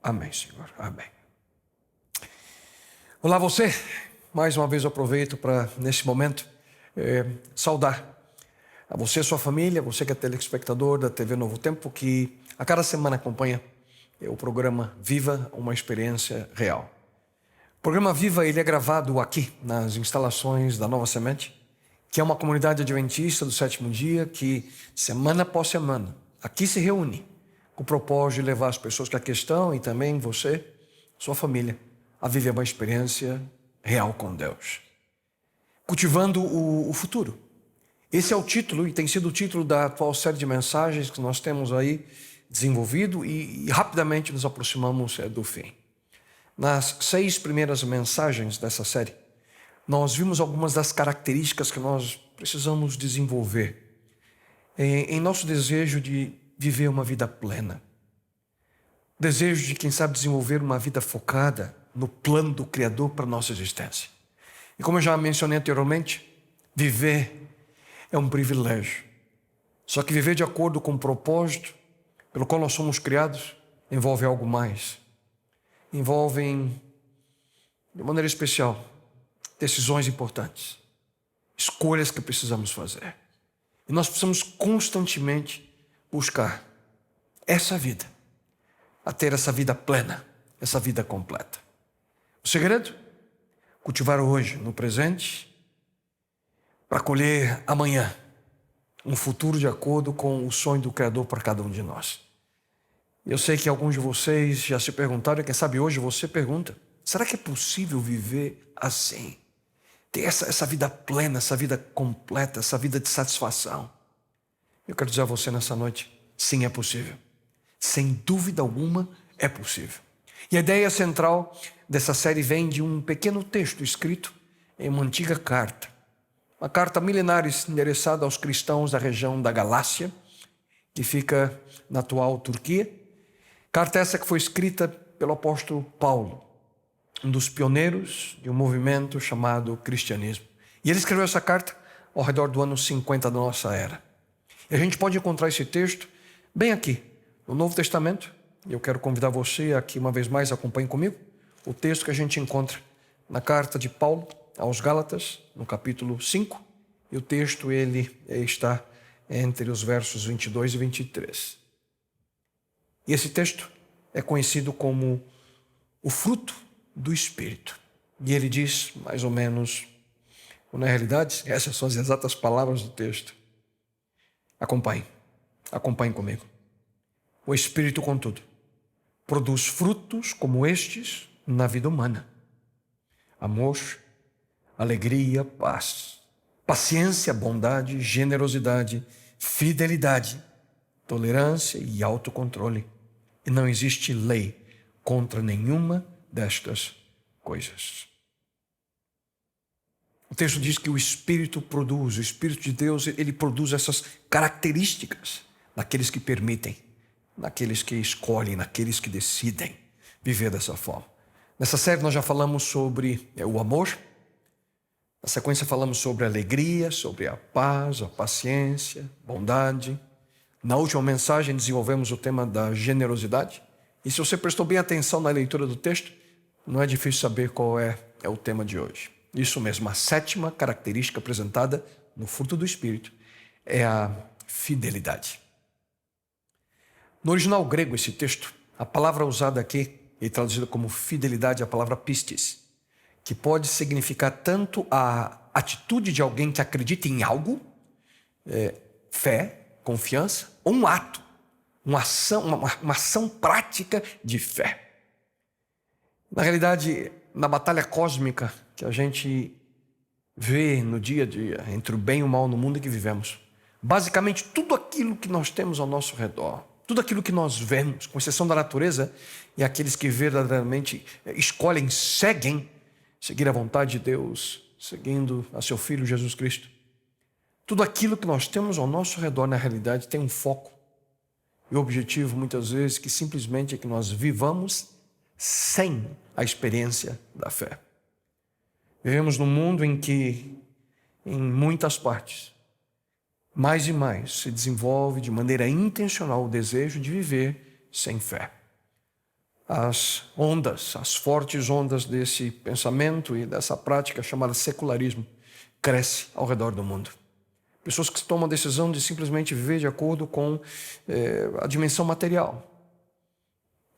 Amém, Senhor. Amém. Olá você. Mais uma vez eu aproveito para, nesse momento, saudar a você e sua família, você que é telespectador da TV Novo Tempo, que a cada semana acompanha o programa Viva uma Experiência Real. O programa Viva ele é gravado aqui, nas instalações da Nova Semente, que é uma comunidade adventista do sétimo dia, que semana após semana aqui se reúne com o propósito de levar as pessoas que aqui estão e também você, sua família, a viver uma experiência real com Deus. Cultivando o futuro. Esse é o título e tem sido o título da atual série de mensagens que nós temos aí desenvolvido e rapidamente nos aproximamos do fim. Nas 6 primeiras mensagens dessa série, nós vimos algumas das características que nós precisamos desenvolver em nosso desejo de viver uma vida plena. Desejo de, quem sabe, desenvolver uma vida focada no plano do Criador para a nossa existência. E como eu já mencionei anteriormente, viver é um privilégio. Só que viver de acordo com o propósito pelo qual nós somos criados envolve algo mais. Envolve, de maneira especial, decisões importantes, escolhas que precisamos fazer. E nós precisamos constantemente buscar essa vida, a ter essa vida plena, essa vida completa. O segredo? Cultivar hoje, no presente, para colher amanhã um futuro de acordo com o sonho do Criador para cada um de nós. Eu sei que alguns de vocês já se perguntaram, e quem sabe hoje você pergunta, será que é possível viver assim? Ter essa vida plena, essa vida completa, essa vida de satisfação? Eu quero dizer a você nessa noite, sim, é possível. Sem dúvida alguma, é possível. E a ideia central dessa série vem de um pequeno texto escrito em uma antiga carta. Uma carta milenar endereçada aos cristãos da região da Galácia, que fica na atual Turquia. Carta essa que foi escrita pelo apóstolo Paulo, um dos pioneiros de um movimento chamado cristianismo. E ele escreveu essa carta ao redor do ano 50 da nossa era. E a gente pode encontrar esse texto bem aqui, no Novo Testamento. E eu quero convidar você a que uma vez mais acompanhe comigo o texto que a gente encontra na carta de Paulo aos Gálatas, no capítulo 5. E o texto ele está entre os versos 22 e 23. E esse texto é conhecido como o fruto do Espírito. E ele diz, mais ou menos, na realidade, essas são as exatas palavras do texto. Acompanhe comigo. O Espírito, contudo, produz frutos como estes na vida humana: amor, alegria, paz, paciência, bondade, generosidade, fidelidade, tolerância e autocontrole. E não existe lei contra nenhuma destas coisas. O texto diz que o Espírito produz, o Espírito de Deus, ele produz essas características naqueles que permitem, naqueles que escolhem, naqueles que decidem viver dessa forma. Nessa série nós já falamos sobre o amor. Na sequência falamos sobre a alegria, sobre a paz, a paciência, bondade. Na última mensagem desenvolvemos o tema da generosidade. E se você prestou bem atenção na leitura do texto, não é difícil saber qual é o tema de hoje. Isso mesmo, a 7ª característica apresentada no fruto do Espírito é a fidelidade. No original grego, esse texto, a palavra usada aqui e traduzida como fidelidade é a palavra pistis, que pode significar tanto a atitude de alguém que acredita em algo, fé, confiança, ou um ato, uma ação prática de fé. Na realidade, na batalha cósmica que a gente vê no dia a dia, entre o bem e o mal no mundo em que vivemos, basicamente tudo aquilo que nós temos ao nosso redor, tudo aquilo que nós vemos, com exceção da natureza, e aqueles que verdadeiramente escolhem, seguir a vontade de Deus, seguindo a seu Filho Jesus Cristo. Tudo aquilo que nós temos ao nosso redor, na realidade, tem um foco. E o objetivo, muitas vezes, que simplesmente é que nós vivamos sem a experiência da fé. Vivemos num mundo em que, em muitas partes, mais e mais se desenvolve de maneira intencional o desejo de viver sem fé. as ondas, as fortes ondas desse pensamento e dessa prática chamada secularismo cresce ao redor do mundo. Pessoas que tomam a decisão de simplesmente viver de acordo com a dimensão material.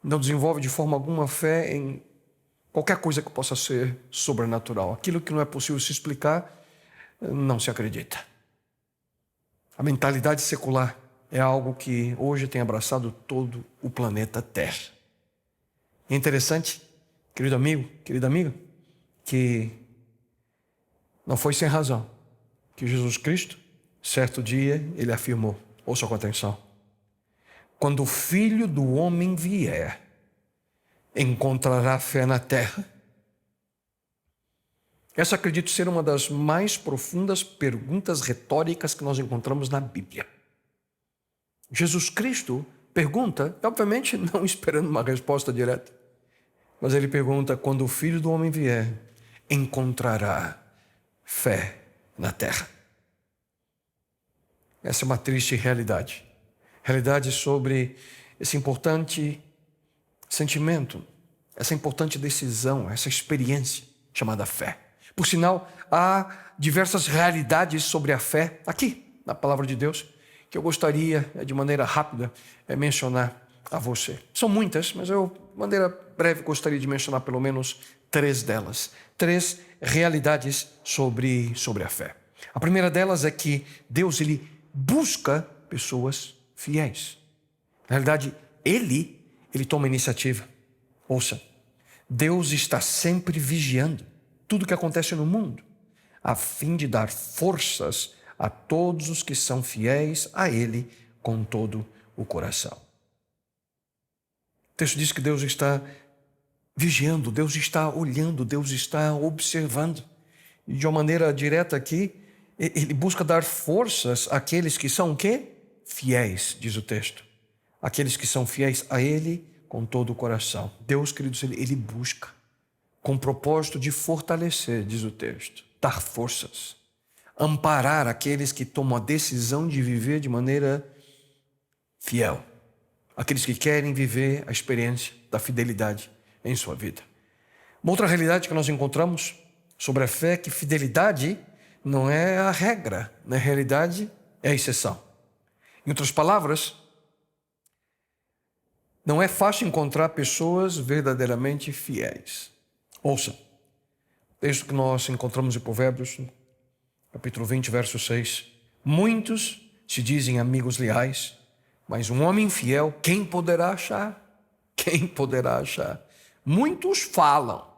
Não desenvolve de forma alguma fé em qualquer coisa que possa ser sobrenatural. Aquilo que não é possível se explicar, não se acredita. A mentalidade secular é algo que hoje tem abraçado todo o planeta Terra. É interessante, querido amigo, querida amiga, que não foi sem razão que Jesus Cristo, certo dia, ele afirmou, ouça com atenção: quando o Filho do Homem vier, encontrará fé na terra? Essa acredito ser uma das mais profundas perguntas retóricas que nós encontramos na Bíblia. Jesus Cristo pergunta, obviamente não esperando uma resposta direta, mas ele pergunta: quando o Filho do Homem vier, encontrará fé na terra? Essa é uma triste realidade. Realidade sobre esse importante sentimento, essa importante decisão, essa experiência chamada fé. Por sinal, há diversas realidades sobre a fé aqui na palavra de Deus que eu gostaria, de maneira rápida, mencionar a você. São muitas, mas eu, de maneira breve, gostaria de mencionar pelo menos 3 delas. 3 realidades sobre a fé. A primeira delas é que Deus, ele busca pessoas fiéis. Na realidade, Ele toma iniciativa. Ouça, Deus está sempre vigiando tudo o que acontece no mundo, a fim de dar forças a todos os que são fiéis a Ele com todo o coração. O texto diz que Deus está vigiando, Deus está olhando, Deus está observando. E de uma maneira direta aqui, Ele busca dar forças àqueles que são o quê? Fiéis, diz o texto. Aqueles que são fiéis a Ele com todo o coração. Deus, queridos, Ele busca com o propósito de fortalecer, diz o texto, dar forças, amparar aqueles que tomam a decisão de viver de maneira fiel, aqueles que querem viver a experiência da fidelidade em sua vida. Uma outra realidade que nós encontramos sobre a fé é que fidelidade não é a regra, na realidade é a exceção. Em outras palavras, não é fácil encontrar pessoas verdadeiramente fiéis. Ouça, texto que nós encontramos em Provérbios, capítulo 20, verso 6. Muitos se dizem amigos leais, mas um homem fiel, quem poderá achar? Quem poderá achar? Muitos falam,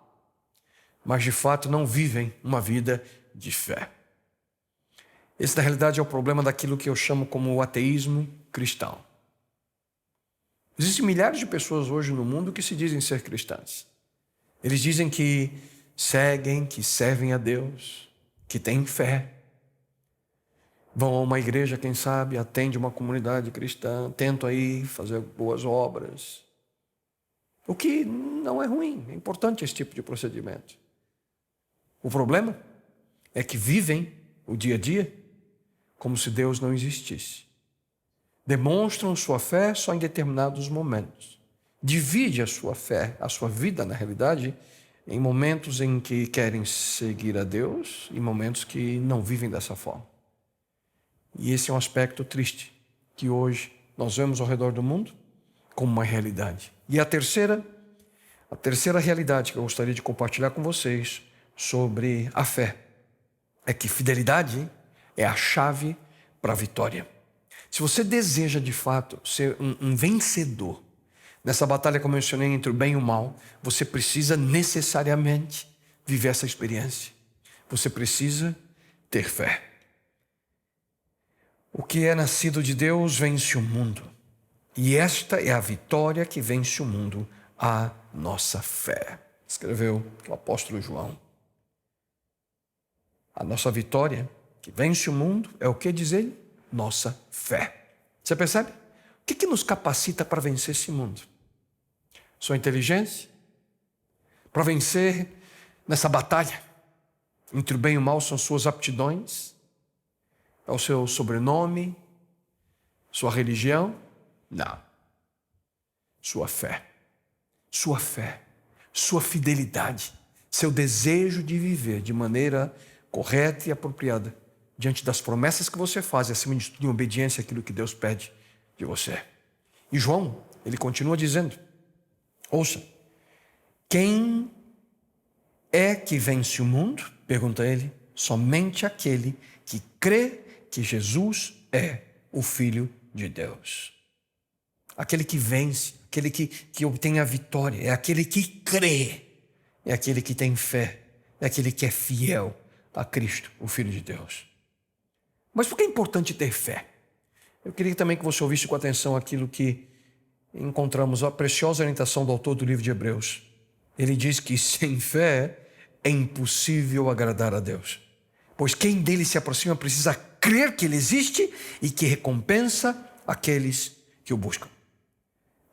mas de fato não vivem uma vida de fé. Esse, na realidade, é o problema daquilo que eu chamo como o ateísmo cristão. Existem milhares de pessoas hoje no mundo que se dizem ser cristãs. Eles dizem que seguem, que servem a Deus, que têm fé. Vão a uma igreja, quem sabe, atende uma comunidade cristã, tentam aí fazer boas obras. O que não é ruim, é importante esse tipo de procedimento. O problema é que vivem o dia a dia como se Deus não existisse. Demonstram sua fé só em determinados momentos. Divide a sua fé, a sua vida, na realidade, em momentos em que querem seguir a Deus e momentos que não vivem dessa forma. E esse é um aspecto triste que hoje nós vemos ao redor do mundo como uma realidade. E a terceira realidade que eu gostaria de compartilhar com vocês sobre a fé é que fidelidade é a chave para a vitória. Se você deseja de fato ser um vencedor nessa batalha que eu mencionei entre o bem e o mal, você precisa necessariamente viver essa experiência. Você precisa ter fé. O que é nascido de Deus vence o mundo. E esta é a vitória que vence o mundo, a nossa fé. Escreveu o apóstolo João. A nossa vitória que vence o mundo é o que diz ele? Nossa fé. Você percebe? O que nos capacita para vencer esse mundo? Sua inteligência? Para vencer nessa batalha entre o bem e o mal são suas aptidões? É o seu sobrenome? Sua religião? Não. Sua fé. sua fé, sua fidelidade, seu desejo de viver de maneira correta e apropriada diante das promessas que você faz e, acima de tudo, em obediência àquilo que Deus pede de você. E João, ele continua dizendo, ouça, quem é que vence o mundo? Pergunta ele. Somente aquele que crê que Jesus é o Filho de Deus. Aquele que vence, aquele que obtém a vitória, é aquele que crê, é aquele que tem fé, é aquele que é fiel a Cristo, o Filho de Deus. Mas por que é importante ter fé? Eu queria também que você ouvisse com atenção aquilo que encontramos, a preciosa orientação do autor do livro de Hebreus. Ele diz que sem fé é impossível agradar a Deus, pois quem dele se aproxima precisa crer que ele existe e que recompensa aqueles que o buscam.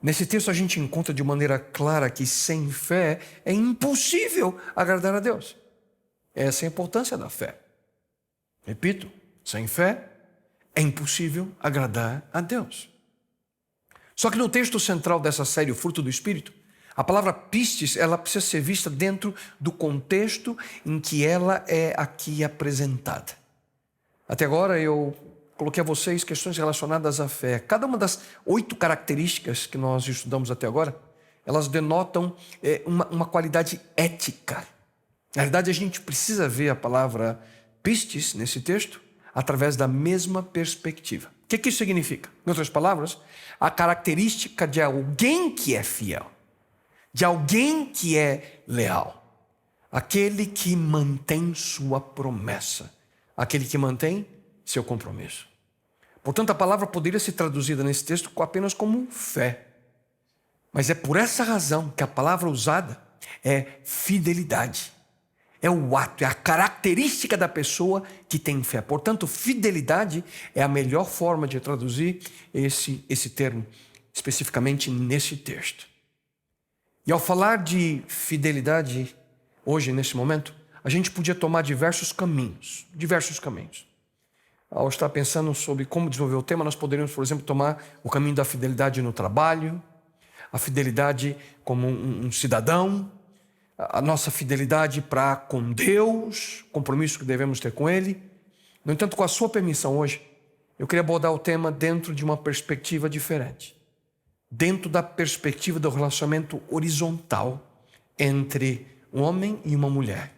Nesse texto a gente encontra de maneira clara que sem fé é impossível agradar a Deus. Essa é a importância da fé. Repito, sem fé é impossível agradar a Deus. Só que no texto central dessa série, O Fruto do Espírito, a palavra pistis, ela precisa ser vista dentro do contexto em que ela é aqui apresentada. Até agora eu coloquei a vocês questões relacionadas à fé. Cada uma das 8 características que nós estudamos até agora, elas denotam uma qualidade ética. Na verdade, a gente precisa ver a palavra pistis nesse texto através da mesma perspectiva. O que isso significa? Em outras palavras, a característica de alguém que é fiel, de alguém que é leal, aquele que mantém sua promessa, aquele que mantém seu compromisso. Portanto, a palavra poderia ser traduzida nesse texto apenas como fé. Mas é por essa razão que a palavra usada é fidelidade. É o ato, é a característica da pessoa que tem fé. Portanto, fidelidade é a melhor forma de traduzir esse termo, especificamente nesse texto. E ao falar de fidelidade, hoje, nesse momento, a gente podia tomar diversos caminhos. Ao estar pensando sobre como desenvolver o tema, nós poderíamos, por exemplo, tomar o caminho da fidelidade no trabalho, a fidelidade como um cidadão, a nossa fidelidade para com Deus, compromisso que devemos ter com Ele. No entanto, com a sua permissão hoje, eu queria abordar o tema dentro de uma perspectiva diferente. Dentro da perspectiva do relacionamento horizontal entre um homem e uma mulher.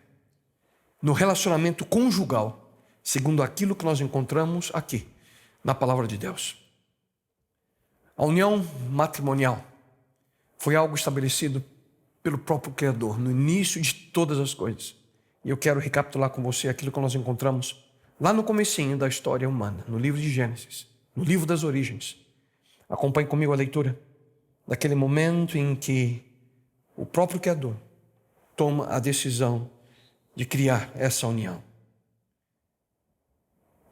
No relacionamento conjugal, segundo aquilo que nós encontramos aqui, na palavra de Deus. A união matrimonial foi algo estabelecido pelo próprio Criador, no início de todas as coisas. E eu quero recapitular com você aquilo que nós encontramos lá no comecinho da história humana, no livro de Gênesis, no livro das origens. Acompanhe comigo a leitura daquele momento em que o próprio Criador toma a decisão de criar essa união.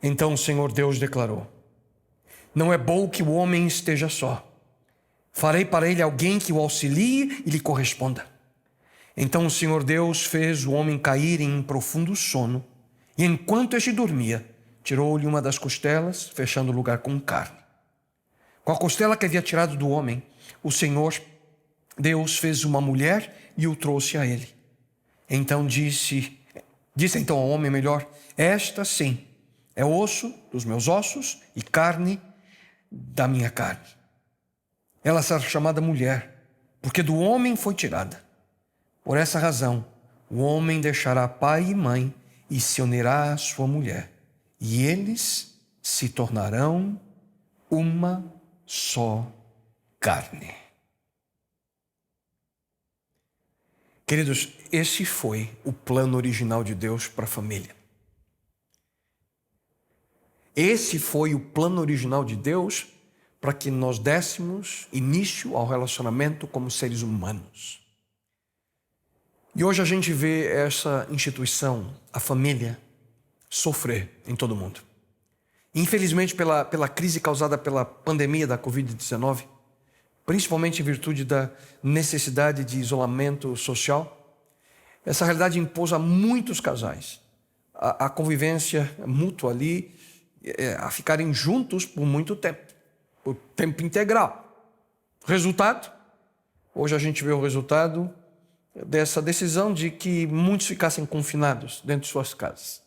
Então o Senhor Deus declarou: não é bom que o homem esteja só. Farei para ele alguém que o auxilie e lhe corresponda. Então o Senhor Deus fez o homem cair em profundo sono, e enquanto este dormia, tirou-lhe uma das costelas, fechando o lugar com carne. Com a costela que havia tirado do homem, o Senhor Deus fez uma mulher e o trouxe a ele. Então disse então ao homem, esta sim é osso dos meus ossos e carne da minha carne. Ela será chamada mulher, porque do homem foi tirada. Por essa razão, o homem deixará pai e mãe e se unirá à sua mulher, e eles se tornarão uma só carne. Queridos, esse foi o plano original de Deus para a família. Esse foi o plano original de Deus para que nós dessemos início ao relacionamento como seres humanos. E hoje a gente vê essa instituição, a família, sofrer em todo o mundo. Infelizmente, pela crise causada pela pandemia da Covid-19, principalmente em virtude da necessidade de isolamento social, essa realidade impôs a muitos casais a convivência mútua ali, a ficarem juntos por muito tempo, por tempo integral. Resultado, Hoje a gente vê o resultado dessa decisão de que muitos ficassem confinados dentro de suas casas.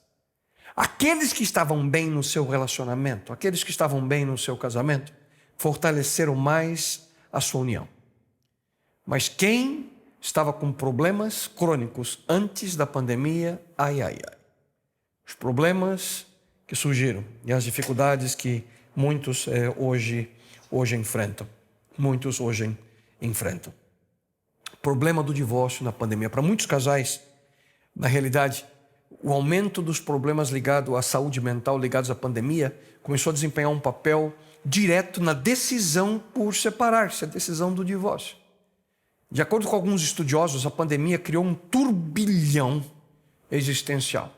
Aqueles que estavam bem no seu relacionamento, aqueles que estavam bem no seu casamento, fortaleceram mais a sua união. Mas quem estava com problemas crônicos antes da pandemia, os problemas que surgiram e as dificuldades que muitos hoje enfrentam. Muitos hoje enfrentam. O problema do divórcio na pandemia. Para muitos casais, na realidade, o aumento dos problemas ligados à saúde mental, ligados à pandemia, começou a desempenhar um papel direto na decisão por separar-se, a decisão do divórcio. De acordo com alguns estudiosos, a pandemia criou um turbilhão existencial,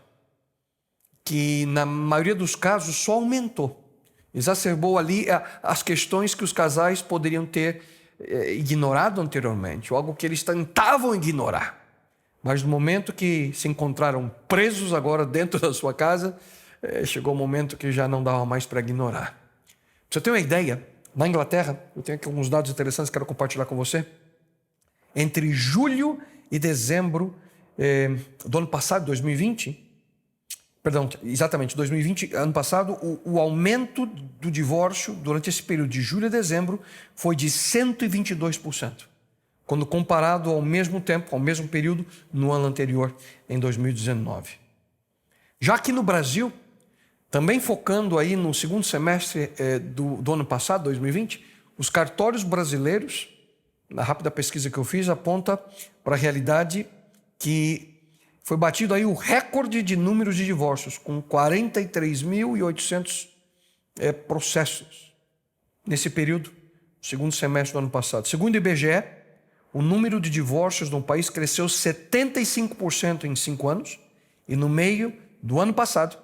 que na maioria dos casos só aumentou. Exacerbou ali as questões que os casais poderiam ter ignorado anteriormente, ou algo que eles tentavam ignorar. Mas no momento que se encontraram presos agora dentro da sua casa, chegou o momento que já não dava mais para ignorar. Pra você ter uma ideia, na Inglaterra, eu tenho aqui alguns dados interessantes que quero compartilhar com você. Entre julho e dezembro do ano passado, 2020, ano passado, o aumento do divórcio durante esse período de julho a dezembro foi de 122%, quando comparado ao mesmo tempo, ao mesmo período no ano anterior, em 2019. Já aqui no Brasil, também focando aí no segundo semestre do ano passado, 2020, os cartórios brasileiros, na rápida pesquisa que eu fiz, aponta para a realidade que foi batido aí o recorde de números de divórcios, com 43.800 processos nesse período, segundo semestre do ano passado. Segundo o IBGE, o número de divórcios no país cresceu 75% em 5 anos, e no meio do ano passado,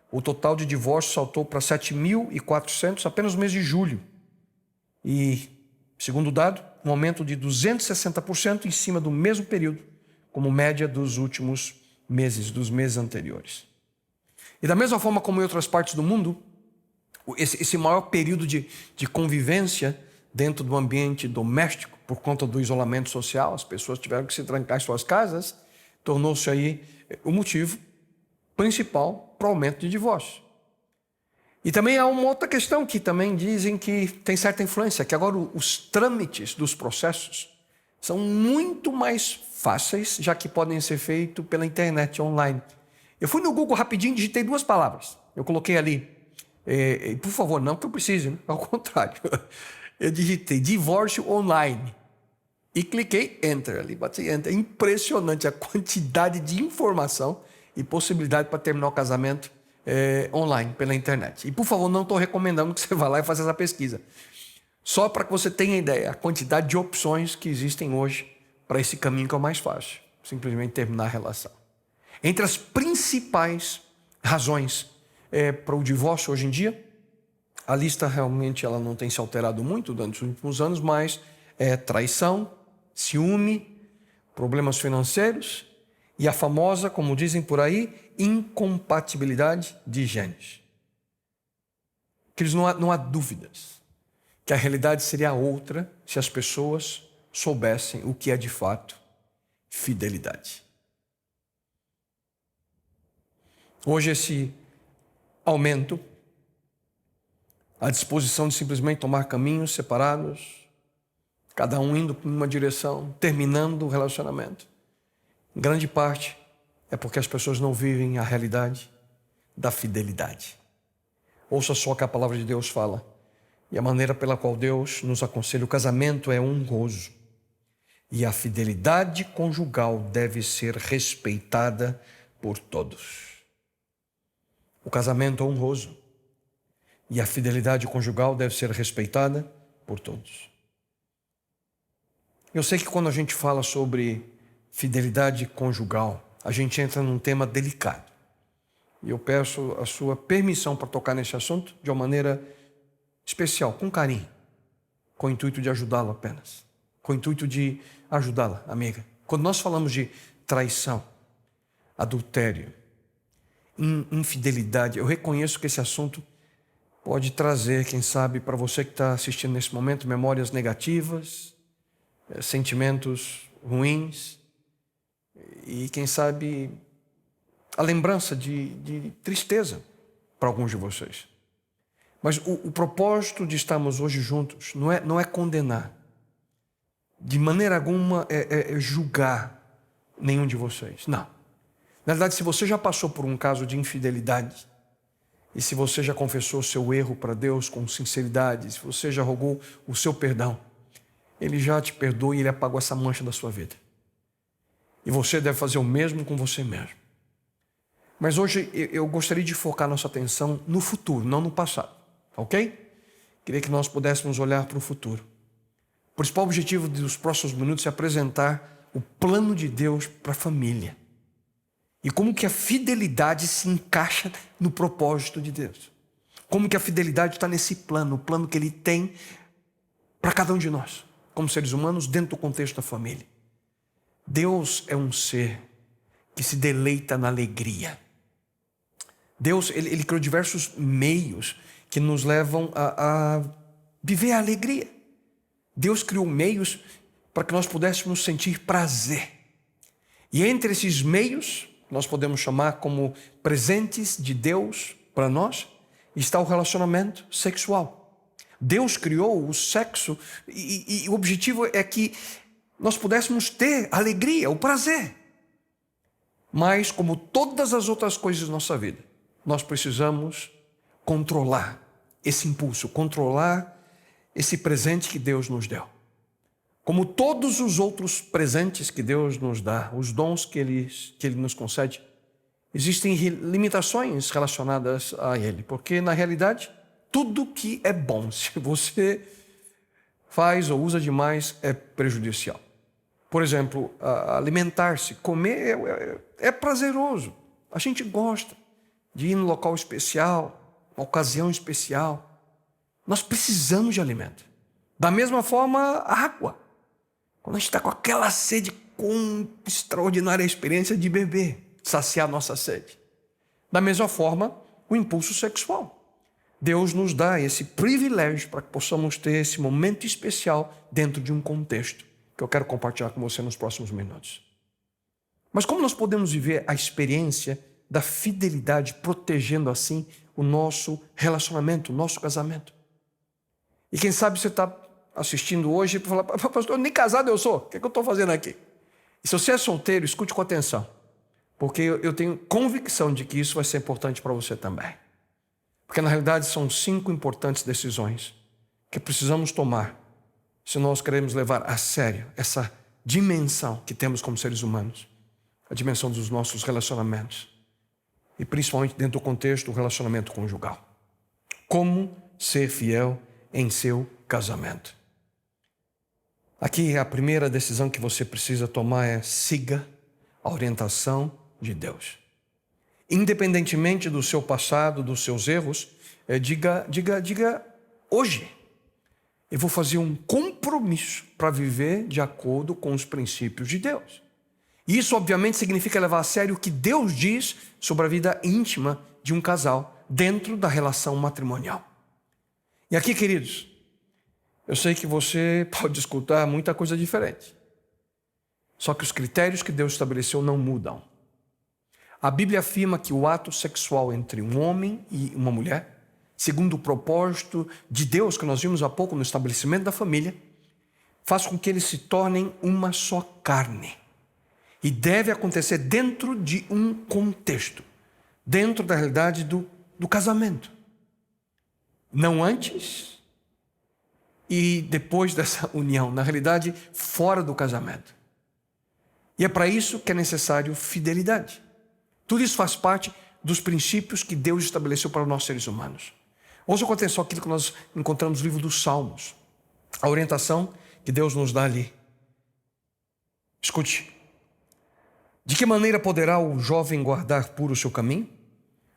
o total de divórcios saltou para 7.400 apenas no mês de julho. E, segundo o dado, um aumento de 260% em cima do mesmo período, como média dos últimos meses, dos meses anteriores. E da mesma forma como em outras partes do mundo, esse maior período de convivência dentro do ambiente doméstico, por conta do isolamento social, as pessoas tiveram que se trancar em suas casas, tornou-se aí o motivo principal para o aumento de divórcio. E também há uma outra questão que também dizem que tem certa influência, que agora os trâmites dos processos são muito mais fáceis, já que podem ser feitos pela internet online. Eu fui no Google rapidinho e digitei 2 palavras. Eu coloquei ali, por favor, não que eu precise, ao contrário. Eu digitei divórcio online e cliquei Enter ali, bati Enter. É impressionante a quantidade de informação e possibilidade para terminar o casamento online, pela internet. E por favor, não estou recomendando que você vá lá e faça essa pesquisa. Só para que você tenha ideia, a quantidade de opções que existem hoje para esse caminho que é o mais fácil, simplesmente terminar a relação. Entre as principais razões para o divórcio hoje em dia, a lista realmente ela não tem se alterado muito durante os últimos anos, mas é traição, ciúme, problemas financeiros e a famosa, como dizem por aí, incompatibilidade de genes. Não há dúvidas que a realidade seria outra se as pessoas soubessem o que é de fato fidelidade. Hoje esse aumento, a disposição de simplesmente tomar caminhos separados, cada um indo para uma direção, terminando o relacionamento, em grande parte é porque as pessoas não vivem a realidade da fidelidade. Ouça só o que a palavra de Deus fala e a maneira pela qual Deus nos aconselha. O casamento é honroso e a fidelidade conjugal deve ser respeitada por todos. O casamento é honroso e a fidelidade conjugal deve ser respeitada por todos. Eu sei que quando a gente fala sobre fidelidade conjugal, a gente entra num tema delicado. E eu peço a sua permissão para tocar nesse assunto de uma maneira especial, com carinho, com o intuito de ajudá-lo apenas, com o intuito de ajudá-la, amiga. Quando nós falamos de traição, adultério, infidelidade, eu reconheço que esse assunto pode trazer, quem sabe, para você que está assistindo nesse momento, memórias negativas, sentimentos ruins e, quem sabe, a lembrança de tristeza para alguns de vocês. Mas o propósito de estarmos hoje juntos não é condenar, de maneira alguma é julgar nenhum de vocês. Não. Na verdade, se você já passou por um caso de infidelidade, e se você já confessou seu erro para Deus com sinceridade, se você já rogou o seu perdão, Ele já te perdoa e Ele apagou essa mancha da sua vida. E você deve fazer o mesmo com você mesmo. Mas hoje eu gostaria de focar nossa atenção no futuro, não no passado. Ok? Queria que nós pudéssemos olhar para o futuro. O principal objetivo dos próximos minutos é apresentar o plano de Deus para a família. E como que a fidelidade se encaixa no propósito de Deus. Como que a fidelidade está nesse plano, o plano que Ele tem para cada um de nós, como seres humanos, dentro do contexto da família. Deus é um ser que se deleita na alegria. Deus, ele criou diversos meios que nos levam a viver a alegria. Deus criou meios para que nós pudéssemos sentir prazer. E entre esses meios, nós podemos chamar como presentes de Deus para nós, está o relacionamento sexual. Deus criou o sexo e o objetivo é que nós pudéssemos ter alegria, o prazer. Mas, como todas as outras coisas da nossa vida, nós precisamos controlar esse impulso, controlar esse presente que Deus nos deu. Como todos os outros presentes que Deus nos dá, os dons que Ele nos concede, existem limitações relacionadas a Ele, porque na realidade, tudo que é bom, se você faz ou usa demais, é prejudicial. Por exemplo, alimentar-se, comer é prazeroso, a gente gosta de ir num local especial, uma ocasião especial. Nós precisamos de alimento. Da mesma forma, a água. Quando a gente está com aquela sede, com extraordinária experiência de beber, saciar nossa sede. Da mesma forma, o impulso sexual. Deus nos dá esse privilégio para que possamos ter esse momento especial dentro de um contexto que eu quero compartilhar com você nos próximos minutos. Mas como nós podemos viver a experiência da fidelidade, protegendo assim o nosso relacionamento, o nosso casamento? E quem sabe você está assistindo hoje e fala: pastor, nem casado eu sou, o que eu estou fazendo aqui? E se você é solteiro, escute com atenção, porque eu tenho convicção de que isso vai ser importante para você também. Porque na realidade são 5 importantes decisões que precisamos tomar se nós queremos levar a sério essa dimensão que temos como seres humanos, a dimensão dos nossos relacionamentos, e principalmente dentro do contexto do relacionamento conjugal. Como ser fiel em seu casamento. Aqui a primeira decisão que você precisa tomar é: siga a orientação de Deus. Independentemente do seu passado, dos seus erros, diga hoje, eu vou fazer um compromisso para viver de acordo com os princípios de Deus. Isso obviamente significa levar a sério o que Deus diz sobre a vida íntima de um casal dentro da relação matrimonial. E aqui, queridos, eu sei que você pode escutar muita coisa diferente. Só que os critérios que Deus estabeleceu não mudam. A Bíblia afirma que o ato sexual entre um homem e uma mulher, segundo o propósito de Deus que nós vimos há pouco no estabelecimento da família, faz com que eles se tornem uma só carne. E deve acontecer dentro de um contexto, dentro da realidade do casamento. Não antes e depois dessa união, na realidade, fora do casamento. E é para isso que é necessário fidelidade. Tudo isso faz parte dos princípios que Deus estabeleceu para nós seres humanos. Ouça com atenção aquilo que nós encontramos no livro dos Salmos. A orientação que Deus nos dá ali. Escute. De que maneira poderá o jovem guardar puro o seu caminho?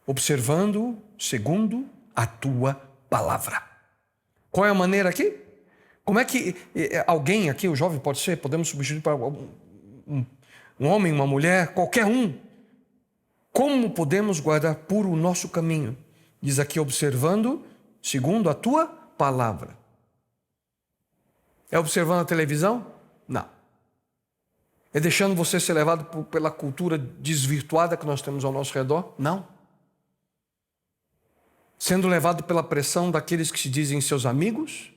Observando segundo a tua palavra. Qual é a maneira aqui? Como é que alguém aqui, o jovem pode ser, podemos substituir para um homem, uma mulher, qualquer um. Como podemos guardar puro o nosso caminho? Diz aqui, observando segundo a tua palavra. É observando a televisão? Não. É deixando você ser levado pela cultura desvirtuada que nós temos ao nosso redor? Não. Sendo levado pela pressão daqueles que se dizem seus amigos?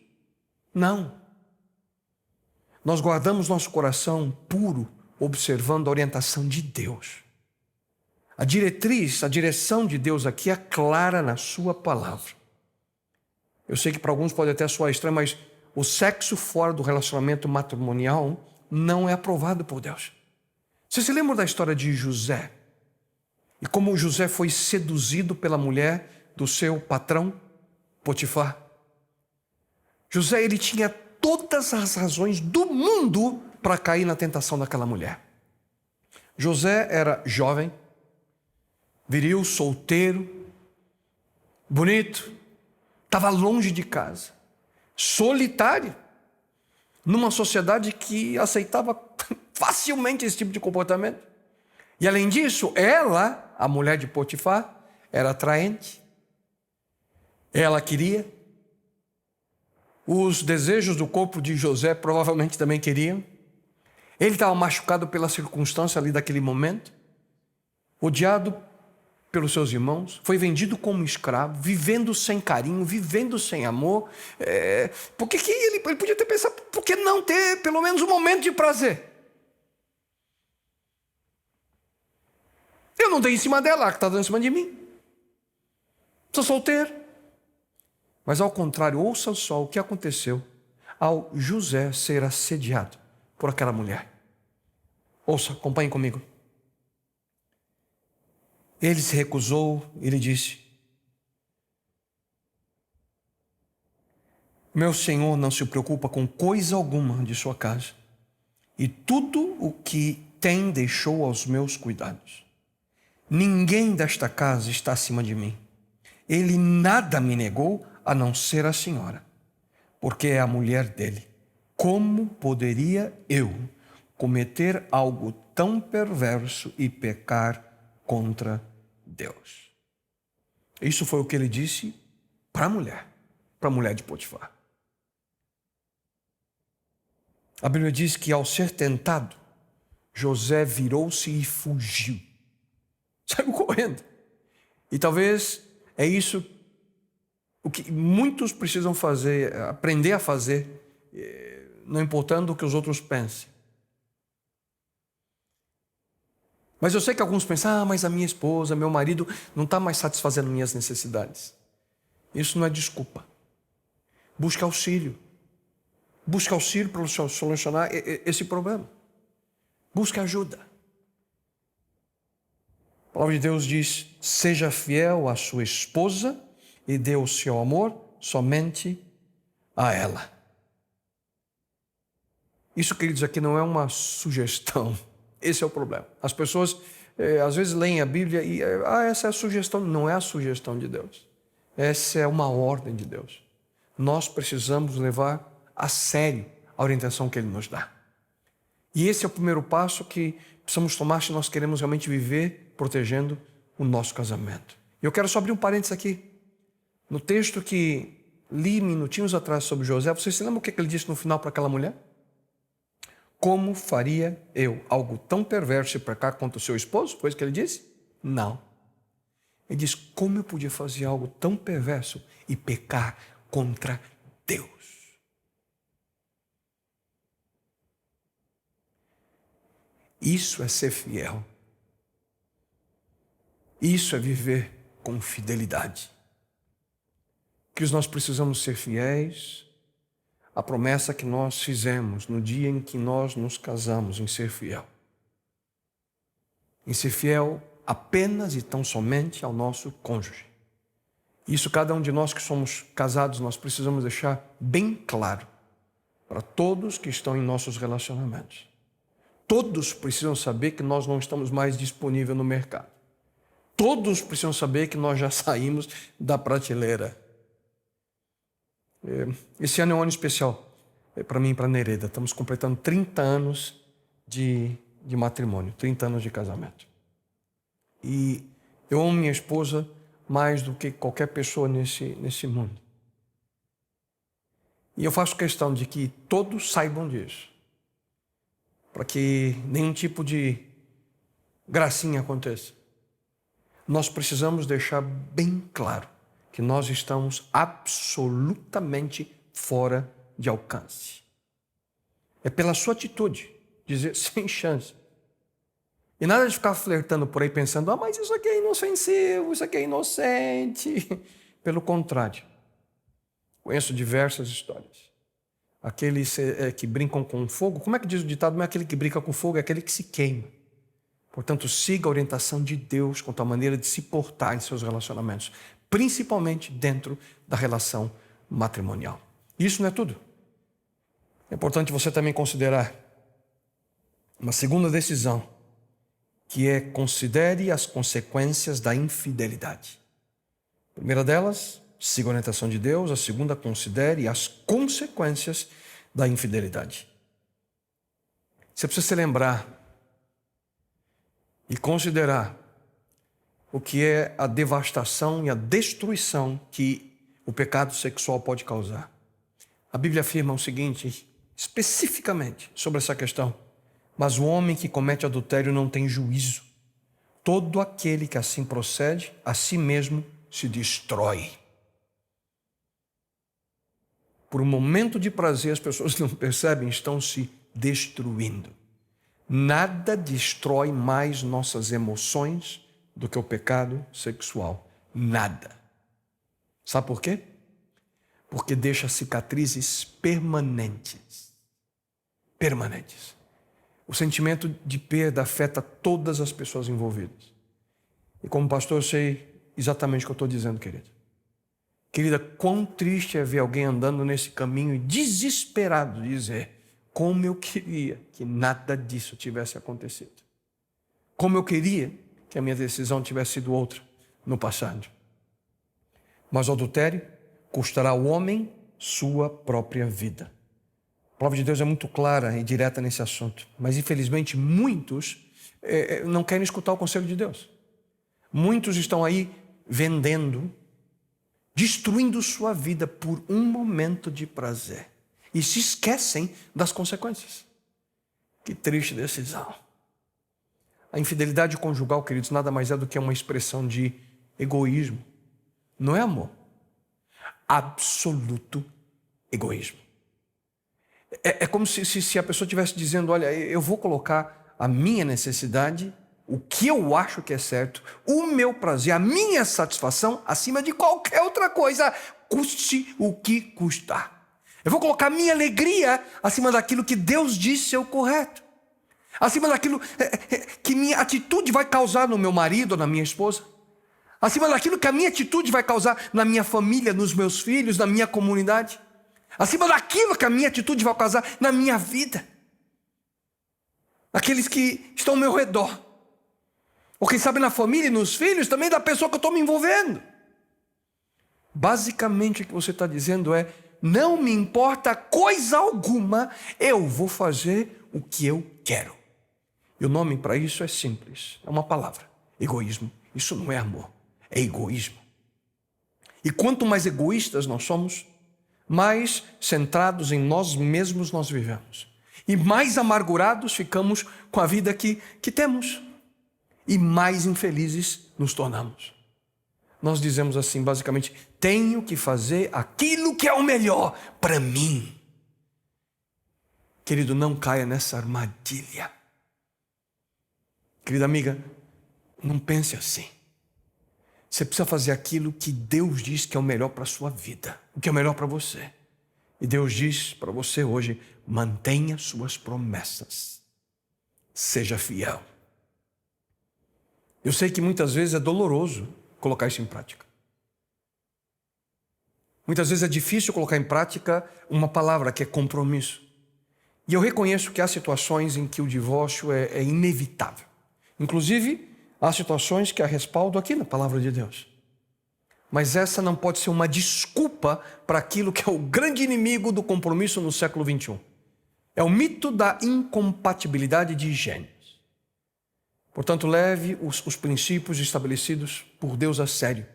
Não. Nós guardamos nosso coração puro, observando a orientação de Deus. A diretriz, a direção de Deus aqui é clara na sua palavra. Eu sei que para alguns pode até soar estranho, mas o sexo fora do relacionamento matrimonial não é aprovado por Deus. Você se lembra da história de José? E como José foi seduzido pela mulher do seu patrão, Potifar? José, ele tinha todas as razões do mundo para cair na tentação daquela mulher. José era jovem, viril, solteiro, bonito, estava longe de casa, solitário, numa sociedade que aceitava facilmente esse tipo de comportamento. E além disso, ela, a mulher de Potifar, era atraente, ela queria, os desejos do corpo de José provavelmente também queriam. Ele estava machucado pela circunstância ali daquele momento, odiado pelos seus irmãos, foi vendido como escravo, vivendo sem carinho, vivendo sem amor. Por que ele podia ter pensado, por que não ter pelo menos um momento de prazer? Eu não dei em cima dela, ela que está dando em cima de mim. Sou solteiro. Mas ao contrário, ouça só o que aconteceu ao José ser assediado por aquela mulher. Ouça, acompanhe comigo. Ele se recusou, ele disse: meu senhor não se preocupa com coisa alguma de sua casa, e tudo o que tem deixou aos meus cuidados. Ninguém desta casa está acima de mim. Ele nada me negou, a não ser a senhora, porque é a mulher dele. Como poderia eu cometer algo tão perverso e pecar contra Deus? Isso foi o que ele disse para a mulher de Potifar. A Bíblia diz que ao ser tentado, José virou-se e fugiu. Saiu correndo. E talvez é isso o que muitos precisam fazer, aprender a fazer, não importando o que os outros pensem. Mas eu sei que alguns pensam, mas a minha esposa, meu marido não está mais satisfazendo minhas necessidades. Isso não é desculpa. Busque auxílio. Busque auxílio para solucionar esse problema. Busque ajuda. A palavra de Deus diz: seja fiel à sua esposa e dê o seu amor somente a ela. Isso, queridos, aqui não é uma sugestão. Esse é o problema. As pessoas às vezes leem a Bíblia e essa é a sugestão. Não é a sugestão de Deus. Essa é uma ordem de Deus. Nós precisamos levar a sério a orientação que Ele nos dá. E esse é o primeiro passo que precisamos tomar se nós queremos realmente viver protegendo o nosso casamento. Eu quero só abrir um parênteses aqui. No texto que li minutinhos atrás sobre José, você se lembra o que ele disse no final para aquela mulher? Como faria eu algo tão perverso e pecar contra o seu esposo? Foi isso que ele disse? Não. Ele diz: como eu podia fazer algo tão perverso e pecar contra Deus? Isso é ser fiel. Isso é viver com fidelidade. Que nós precisamos ser fiéis à promessa que nós fizemos no dia em que nós nos casamos, em ser fiel. Em ser fiel apenas e tão somente ao nosso cônjuge. Isso cada um de nós que somos casados, nós precisamos deixar bem claro para todos que estão em nossos relacionamentos. Todos precisam saber que nós não estamos mais disponíveis no mercado. Todos precisam saber que nós já saímos da prateleira. Esse ano é um ano especial para mim e para a Nereida. Estamos completando 30 anos de matrimônio, 30 anos de casamento. E eu amo minha esposa mais do que qualquer pessoa nesse mundo. E eu faço questão de que todos saibam disso. para que nenhum tipo de gracinha aconteça. Nós precisamos deixar bem claro que nós estamos absolutamente fora de alcance. É pela sua atitude dizer sem chance. E nada de ficar flertando por aí pensando, mas isso aqui é inofensivo, isso aqui é inocente. Pelo contrário, conheço diversas histórias. Aqueles que brincam com fogo, como é que diz o ditado? Não é aquele que brinca com fogo, é aquele que se queima. Portanto, siga a orientação de Deus quanto à maneira de se portar em seus relacionamentos, principalmente dentro da relação matrimonial. Isso não é tudo. É importante você também considerar uma segunda decisão, que é considere as consequências da infidelidade. A primeira delas, siga a orientação de Deus. A segunda, considere as consequências da infidelidade. Você precisa se lembrar e considerar o que é a devastação e a destruição que o pecado sexual pode causar. A Bíblia afirma o seguinte, especificamente sobre essa questão: mas o homem que comete adultério não tem juízo. Todo aquele que assim procede, a si mesmo se destrói. Por um momento de prazer, as pessoas não percebem, estão se destruindo. Nada destrói mais nossas emoções do que o pecado sexual. Nada. Sabe por quê? Porque deixa cicatrizes permanentes. Permanentes. O sentimento de perda afeta todas as pessoas envolvidas. E como pastor, eu sei exatamente o que eu estou dizendo, querido. Querida, quão triste é ver alguém andando nesse caminho e desesperado dizer: como eu queria que nada disso tivesse acontecido. Como eu queria que a minha decisão tivesse sido outra no passado. Mas o adultério custará ao homem sua própria vida. A palavra de Deus é muito clara e direta nesse assunto. Mas, infelizmente, muitos não querem escutar o conselho de Deus. Muitos estão aí vendendo, destruindo sua vida por um momento de prazer. E se esquecem das consequências. Que triste decisão. A infidelidade conjugal, queridos, nada mais é do que uma expressão de egoísmo. Não é amor. Absoluto egoísmo. É como se a pessoa estivesse dizendo: olha, eu vou colocar a minha necessidade, o que eu acho que é certo, o meu prazer, a minha satisfação, acima de qualquer outra coisa, custe o que custar. Eu vou colocar a minha alegria acima daquilo que Deus disse ser o correto. Acima daquilo que minha atitude vai causar no meu marido ou na minha esposa. Acima daquilo que a minha atitude vai causar na minha família, nos meus filhos, na minha comunidade. Acima daquilo que a minha atitude vai causar na minha vida. Aqueles que estão ao meu redor. Ou quem sabe na família e nos filhos também da pessoa que eu estou me envolvendo. Basicamente o que você está dizendo é: não me importa coisa alguma, eu vou fazer o que eu quero. E o nome para isso é simples, é uma palavra: egoísmo. Isso não é amor, é egoísmo. E quanto mais egoístas nós somos, mais centrados em nós mesmos nós vivemos. E mais amargurados ficamos com a vida que temos. E mais infelizes nos tornamos. Nós dizemos assim, basicamente: tenho que fazer aquilo que é o melhor para mim. Querido, não caia nessa armadilha. Querida amiga, não pense assim. Você precisa fazer aquilo que Deus diz que é o melhor para a sua vida, o que é o melhor para você. E Deus diz para você hoje: mantenha suas promessas. Seja fiel. Eu sei que muitas vezes é doloroso colocar isso em prática. Muitas vezes é difícil colocar em prática uma palavra que é compromisso. E eu reconheço que há situações em que o divórcio é inevitável. Inclusive, há situações que há respaldo aqui na palavra de Deus. Mas essa não pode ser uma desculpa para aquilo que é o grande inimigo do compromisso no século XXI. É o mito da incompatibilidade de gêneros. Portanto, leve os princípios estabelecidos por Deus a sério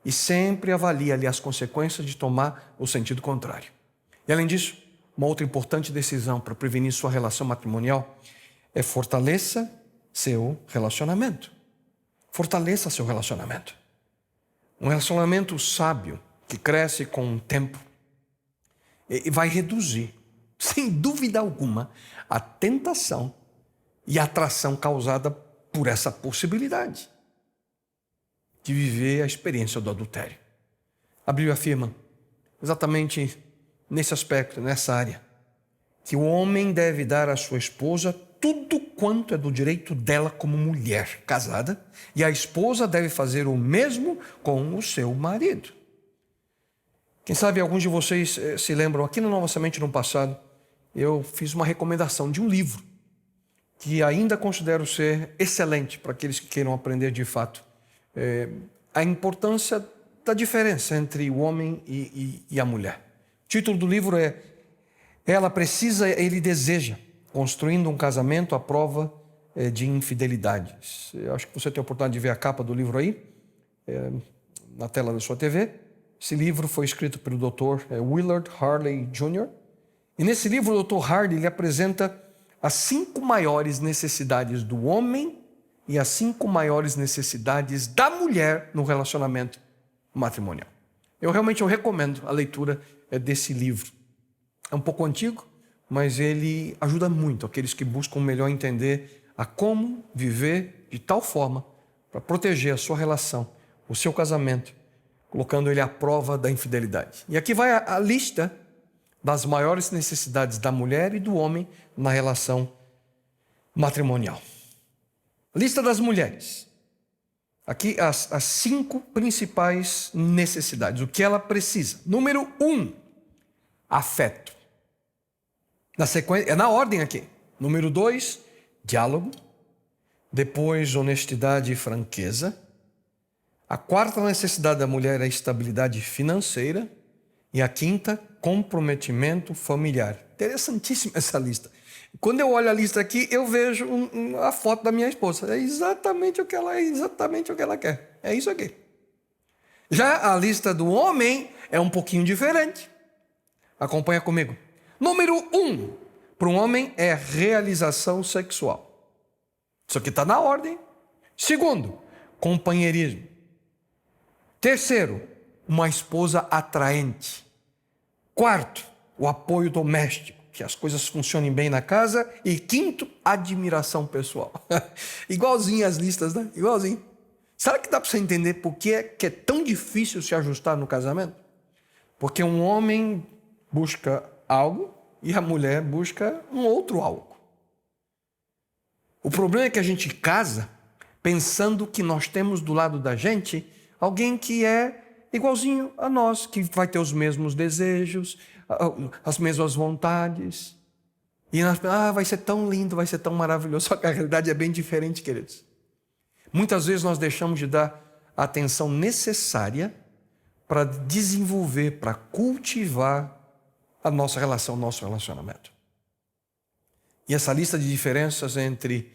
e sempre avalie ali as consequências de tomar o sentido contrário. E além disso, uma outra importante decisão para prevenir sua relação matrimonial é fortaleça seu relacionamento. Fortaleça seu relacionamento. Um relacionamento sábio, que cresce com o tempo, e vai reduzir, sem dúvida alguma, a tentação e a atração causada por essa possibilidade de viver a experiência do adultério. A Bíblia afirma, exatamente nesse aspecto, nessa área, que o homem deve dar à sua esposa tudo quanto é do direito dela como mulher casada, e a esposa deve fazer o mesmo com o seu marido. Quem sabe alguns de vocês se lembram, aqui no Nova Semente no passado, eu fiz uma recomendação de um livro que ainda considero ser excelente para aqueles que queiram aprender de fato a importância da diferença entre o homem e a mulher. O título do livro é Ela Precisa, Ele Deseja, Construindo um Casamento à Prova de Infidelidades. Eu acho que você tem a oportunidade de ver a capa do livro aí, na tela da sua TV. Esse livro foi escrito pelo Dr. Willard Harley Jr. E nesse livro o Dr. Harley ele apresenta as 5 maiores necessidades do homem e as 5 maiores necessidades da mulher no relacionamento matrimonial. Eu realmente recomendo a leitura desse livro. É um pouco antigo, mas ele ajuda muito aqueles que buscam melhor entender a como viver de tal forma para proteger a sua relação, o seu casamento, colocando ele à prova da infidelidade. E aqui vai a lista das maiores necessidades da mulher e do homem na relação matrimonial. Lista das mulheres. Aqui as 5 principais necessidades, o que ela precisa. Número 1, afeto. Na sequência, é na ordem aqui. Número 2, diálogo. Depois, honestidade e franqueza. A 4ª necessidade da mulher é a estabilidade financeira. E a 5ª, comprometimento familiar. Interessantíssima essa lista. Quando eu olho a lista aqui, eu vejo a foto da minha esposa. É exatamente o que ela quer. É isso aqui. Já a lista do homem é um pouquinho diferente. Acompanha comigo. Número 1, para um homem é realização sexual. Isso aqui está na ordem. 2º, companheirismo. 3º, uma esposa atraente. 4º, o apoio doméstico, que as coisas funcionem bem na casa. E 5º, admiração pessoal. Igualzinho as listas, né? Igualzinho. Será que dá para você entender por que é tão difícil se ajustar no casamento? Porque um homem busca algo e a mulher busca um outro algo. O problema é que a gente casa pensando que nós temos do lado da gente alguém que é igualzinho a nós, que vai ter os mesmos desejos, as mesmas vontades. E nós pensamos, vai ser tão lindo, vai ser tão maravilhoso. Só que a realidade é bem diferente, queridos. Muitas vezes nós deixamos de dar a atenção necessária para desenvolver, para cultivar a nossa relação, o nosso relacionamento. E essa lista de diferenças entre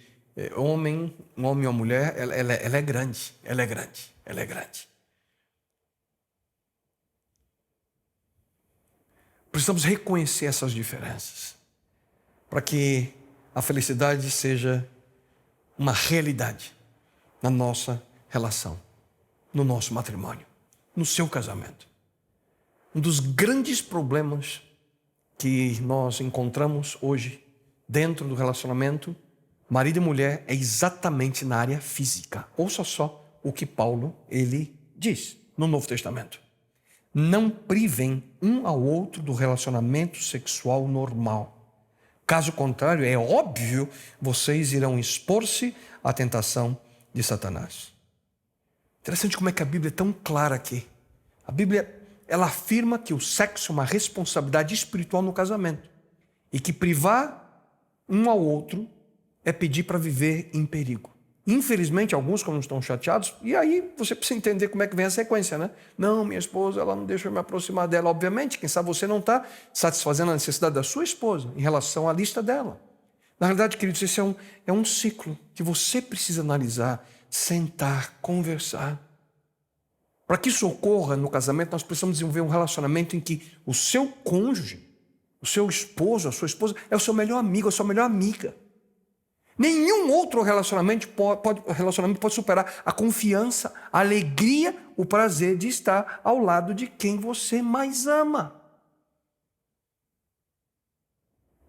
um homem e uma mulher, ela é grande, ela é grande. Precisamos reconhecer essas diferenças para que a felicidade seja uma realidade na nossa relação, no nosso matrimônio, no seu casamento. Um dos grandes problemas que nós encontramos hoje dentro do relacionamento marido e mulher é exatamente na área física. Ouça só o que Paulo ele diz no Novo Testamento. Não privem um ao outro do relacionamento sexual normal. Caso contrário, é óbvio, vocês irão expor-se à tentação de Satanás. Interessante como é que a Bíblia é tão clara aqui. A Bíblia ela afirma que o sexo é uma responsabilidade espiritual no casamento e que privar um ao outro é pedir para viver em perigo. Infelizmente, alguns como estão chateados, e aí você precisa entender como é que vem a sequência, né? Não, minha esposa, ela não deixa eu me aproximar dela. Obviamente, quem sabe você não está satisfazendo a necessidade da sua esposa em relação à lista dela. Na realidade, queridos, esse é um ciclo que você precisa analisar, sentar, conversar. Para que isso ocorra no casamento, nós precisamos desenvolver um relacionamento em que o seu cônjuge, o seu esposo, a sua esposa, é o seu melhor amigo, a sua melhor amiga. nenhum outro relacionamento pode superar a confiança, a alegria, o prazer de estar ao lado de quem você mais ama.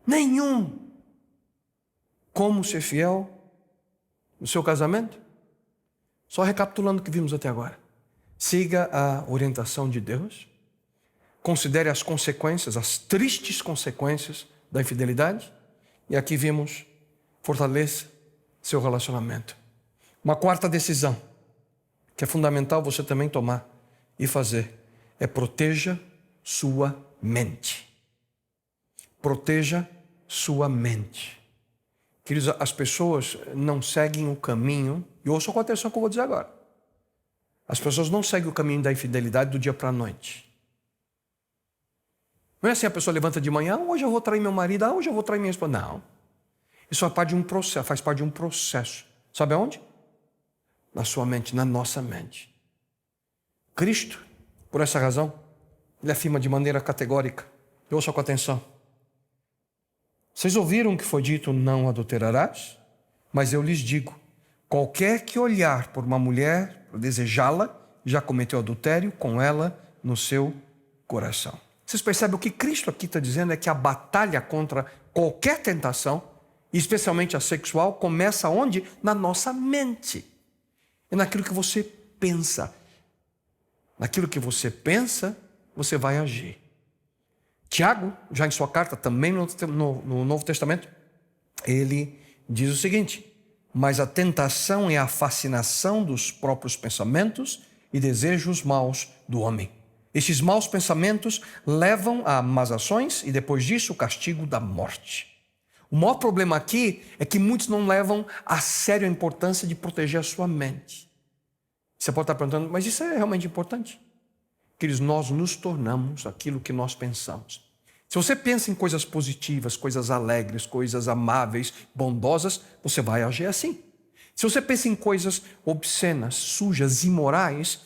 Nenhum. Como ser fiel no seu casamento? Só recapitulando o que vimos até agora. Siga a orientação de Deus. Considere as consequências, as tristes consequências da infidelidade. E aqui vimos, fortaleça seu relacionamento. Uma quarta decisão, que é fundamental você também tomar e fazer, é proteja sua mente. Proteja sua mente. Queridos, as pessoas não seguem o caminho, e ouçam com atenção o que eu vou dizer agora. As pessoas não seguem o caminho da infidelidade do dia para a noite. Não é assim, a pessoa levanta de manhã, hoje eu vou trair meu marido, hoje eu vou trair minha esposa. Não. Isso faz parte de um processo. Sabe aonde? Na sua mente, na nossa mente. Cristo, por essa razão, ele afirma de maneira categórica. Ouça com atenção. Vocês ouviram que foi dito, não adulterarás? Mas eu lhes digo, qualquer que olhar por uma mulher, desejá-la, já cometeu adultério com ela no seu coração. Vocês percebem o que Cristo aqui está dizendo é que a batalha contra qualquer tentação, especialmente a sexual, começa onde? Na nossa mente. É naquilo que você pensa. Naquilo que você pensa, você vai agir. Tiago, já em sua carta, também no Novo Testamento, ele diz o seguinte: mas a tentação é a fascinação dos próprios pensamentos e desejos maus do homem. Estes maus pensamentos levam a más ações e depois disso o castigo da morte. O maior problema aqui é que muitos não levam a sério a importância de proteger a sua mente. Você pode estar perguntando, mas isso é realmente importante? Queridos, nós nos tornamos aquilo que nós pensamos. Se você pensa em coisas positivas, coisas alegres, coisas amáveis, bondosas, você vai agir assim. Se você pensa em coisas obscenas, sujas, imorais,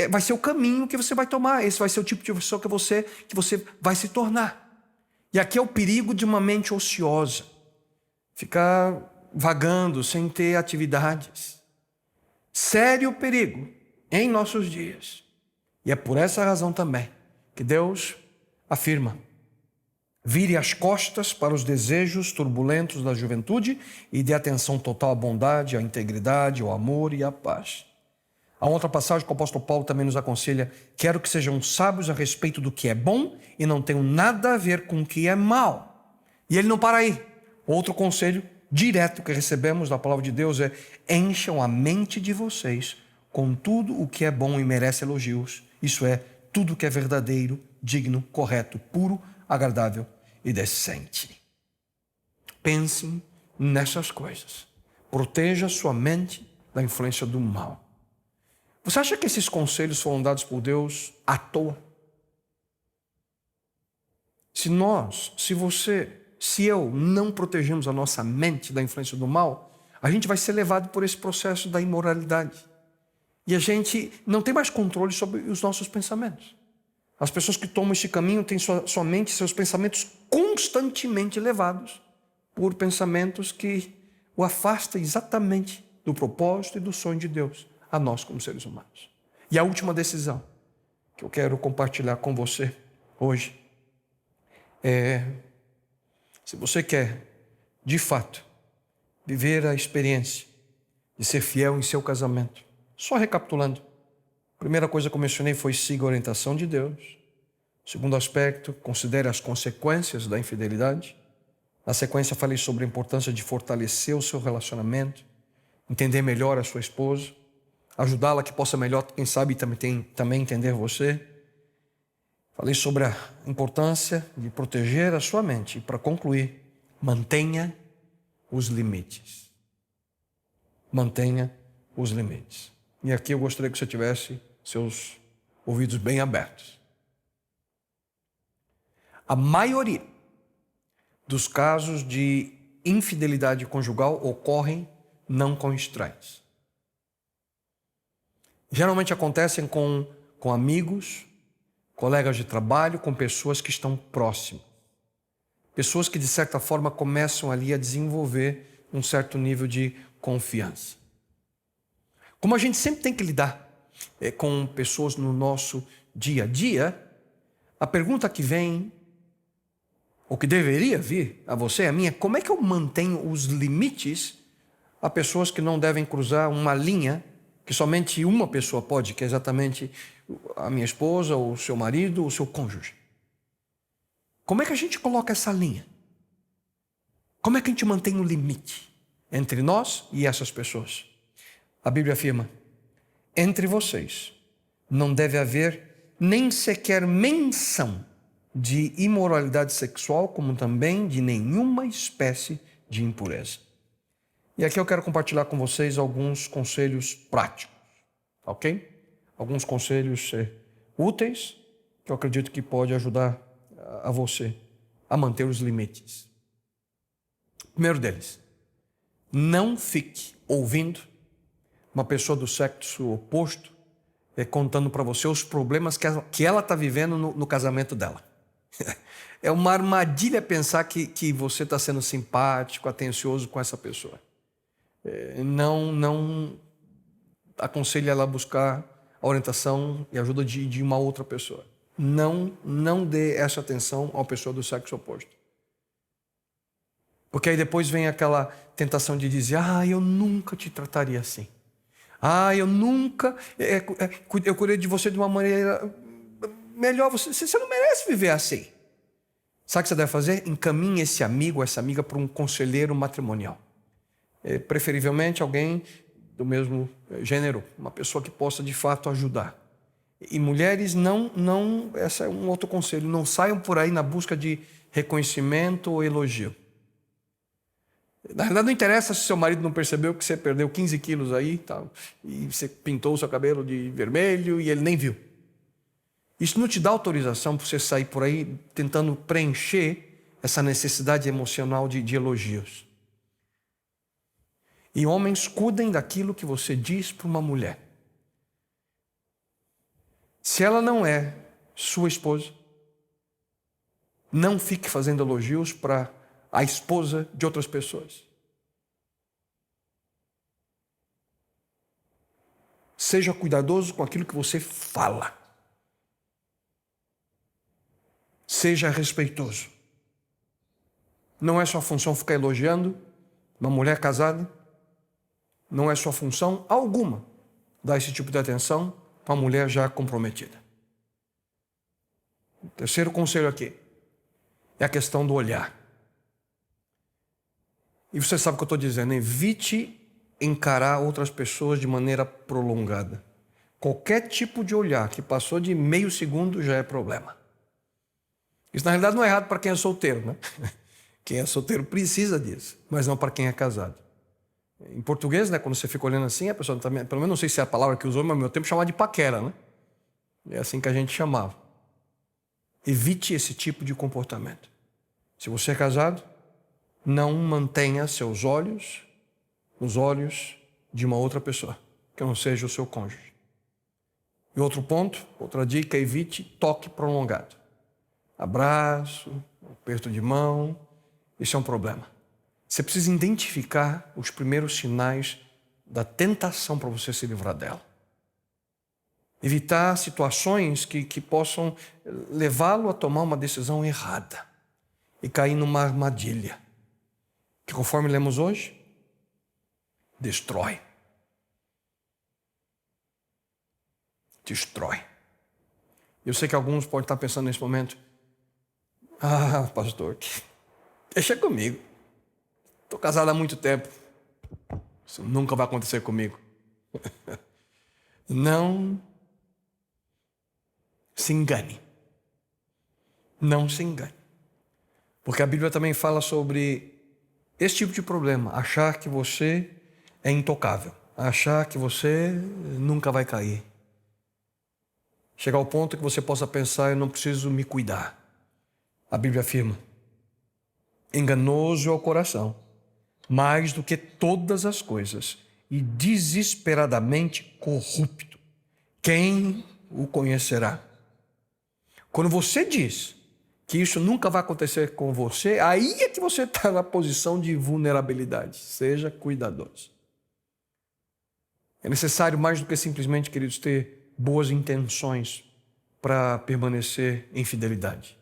vai ser o caminho que você vai tomar. Esse vai ser o tipo de pessoa que você vai se tornar. E aqui é o perigo de uma mente ociosa. Ficar vagando, sem ter atividades. Sério perigo em nossos dias. E é por essa razão também que Deus afirma: vire as costas para os desejos turbulentos da juventude e dê atenção total à bondade, à integridade, ao amor e à paz. Há outra passagem que o apóstolo Paulo também nos aconselha: quero que sejam sábios a respeito do que é bom e não tenham nada a ver com o que é mal. E ele não para aí. Outro conselho direto que recebemos da palavra de Deus é: encham a mente de vocês com tudo o que é bom e merece elogios. Isso é, tudo que é verdadeiro, digno, correto, puro, agradável e decente. Pensem nessas coisas. Proteja sua mente da influência do mal. Você acha que esses conselhos foram dados por Deus à toa? Se eu não protegemos a nossa mente da influência do mal, a gente vai ser levado por esse processo da imoralidade. E a gente não tem mais controle sobre os nossos pensamentos. As pessoas que tomam esse caminho têm sua mente, seus pensamentos constantemente levados por pensamentos que o afastam exatamente do propósito e do sonho de Deus a nós como seres humanos. E a última decisão que eu quero compartilhar com você hoje é: se você quer, de fato, viver a experiência de ser fiel em seu casamento, só recapitulando, a primeira coisa que eu mencionei foi siga a orientação de Deus. Segundo aspecto, considere as consequências da infidelidade. Na sequência, falei sobre a importância de fortalecer o seu relacionamento, entender melhor a sua esposa, ajudá-la que possa melhor, quem sabe, também entender você. Falei sobre a importância de proteger a sua mente. E para concluir, mantenha os limites. Mantenha os limites. E aqui eu gostaria que você tivesse seus ouvidos bem abertos. A maioria dos casos de infidelidade conjugal ocorrem não com estranhos. Geralmente acontecem com amigos, colegas de trabalho, com pessoas que estão próximas. Pessoas que, de certa forma, começam ali a desenvolver um certo nível de confiança. Como a gente sempre tem que lidar com pessoas no nosso dia a dia, a pergunta que vem, ou que deveria vir a você e a minha, como é que eu mantenho os limites a pessoas que não devem cruzar uma linha que somente uma pessoa pode, que é exatamente a minha esposa, ou o seu marido, ou o seu cônjuge? Como é que a gente coloca essa linha? Como é que a gente mantém o limite entre nós e essas pessoas? A Bíblia afirma: entre vocês não deve haver nem sequer menção de imoralidade sexual, como também de nenhuma espécie de impureza. E aqui eu quero compartilhar com vocês alguns conselhos práticos, ok? Alguns conselhos úteis, que eu acredito que pode ajudar a você a manter os limites. Primeiro deles, não fique ouvindo uma pessoa do sexo oposto contando para você os problemas que ela está vivendo no casamento dela. É uma armadilha pensar que você está sendo simpático, atencioso com essa pessoa. Não aconselhe ela a buscar a orientação e ajuda de uma outra pessoa. Não dê essa atenção a uma pessoa do sexo oposto. Porque aí depois vem aquela tentação de dizer: eu nunca te trataria assim. Eu nunca... eu cuidei de você de uma maneira melhor. Você não merece viver assim. Sabe o que você deve fazer? Encaminhe esse amigo, essa amiga para um conselheiro matrimonial. Preferivelmente alguém do mesmo gênero, uma pessoa que possa de fato ajudar. E mulheres, esse é um outro conselho, não saiam por aí na busca de reconhecimento ou elogio. Na verdade, não interessa se seu marido não percebeu que você perdeu 15 quilos aí, e você pintou o seu cabelo de vermelho e ele nem viu. Isso não te dá autorização para você sair por aí tentando preencher essa necessidade emocional de elogios. E homens, cuidem daquilo que você diz para uma mulher. Se ela não é sua esposa, não fique fazendo elogios para a esposa de outras pessoas. Seja cuidadoso com aquilo que você fala. Seja respeitoso. Não é sua função ficar elogiando uma mulher casada. Não é sua função alguma dar esse tipo de atenção para uma mulher já comprometida. O terceiro conselho aqui é a questão do olhar. E você sabe o que eu estou dizendo: evite encarar outras pessoas de maneira prolongada. Qualquer tipo de olhar que passou de meio segundo já é problema. Isso na realidade não é errado para quem é solteiro, né? Quem é solteiro precisa disso, mas não para quem é casado. Em português, né, quando você fica olhando assim, a pessoa também, pelo menos não sei se é a palavra que usou, mas no meu tempo chamava de paquera, né? É assim que a gente chamava. Evite esse tipo de comportamento. Se você é casado, não mantenha seus olhos nos olhos de uma outra pessoa, que não seja o seu cônjuge. E outro ponto, outra dica: evite toque prolongado. Abraço, aperto de mão, isso é um problema. Você precisa identificar os primeiros sinais da tentação para você se livrar dela. Evitar situações que possam levá-lo a tomar uma decisão errada e cair numa armadilha, que, conforme lemos hoje, destrói. Destrói. Eu sei que alguns podem estar pensando nesse momento: pastor, deixa comigo. Estou casado há muito tempo. Isso nunca vai acontecer comigo. Não se engane. Não se engane. Porque a Bíblia também fala sobre esse tipo de problema: achar que você é intocável, achar que você nunca vai cair. Chegar ao ponto que você possa pensar: eu não preciso me cuidar. A Bíblia afirma: enganoso é o coração, mais do que todas as coisas, e desesperadamente corrupto. Quem o conhecerá? Quando você diz que isso nunca vai acontecer com você, aí é que você está na posição de vulnerabilidade. Seja cuidadoso. É necessário mais do que simplesmente, queridos, ter boas intenções para permanecer em fidelidade.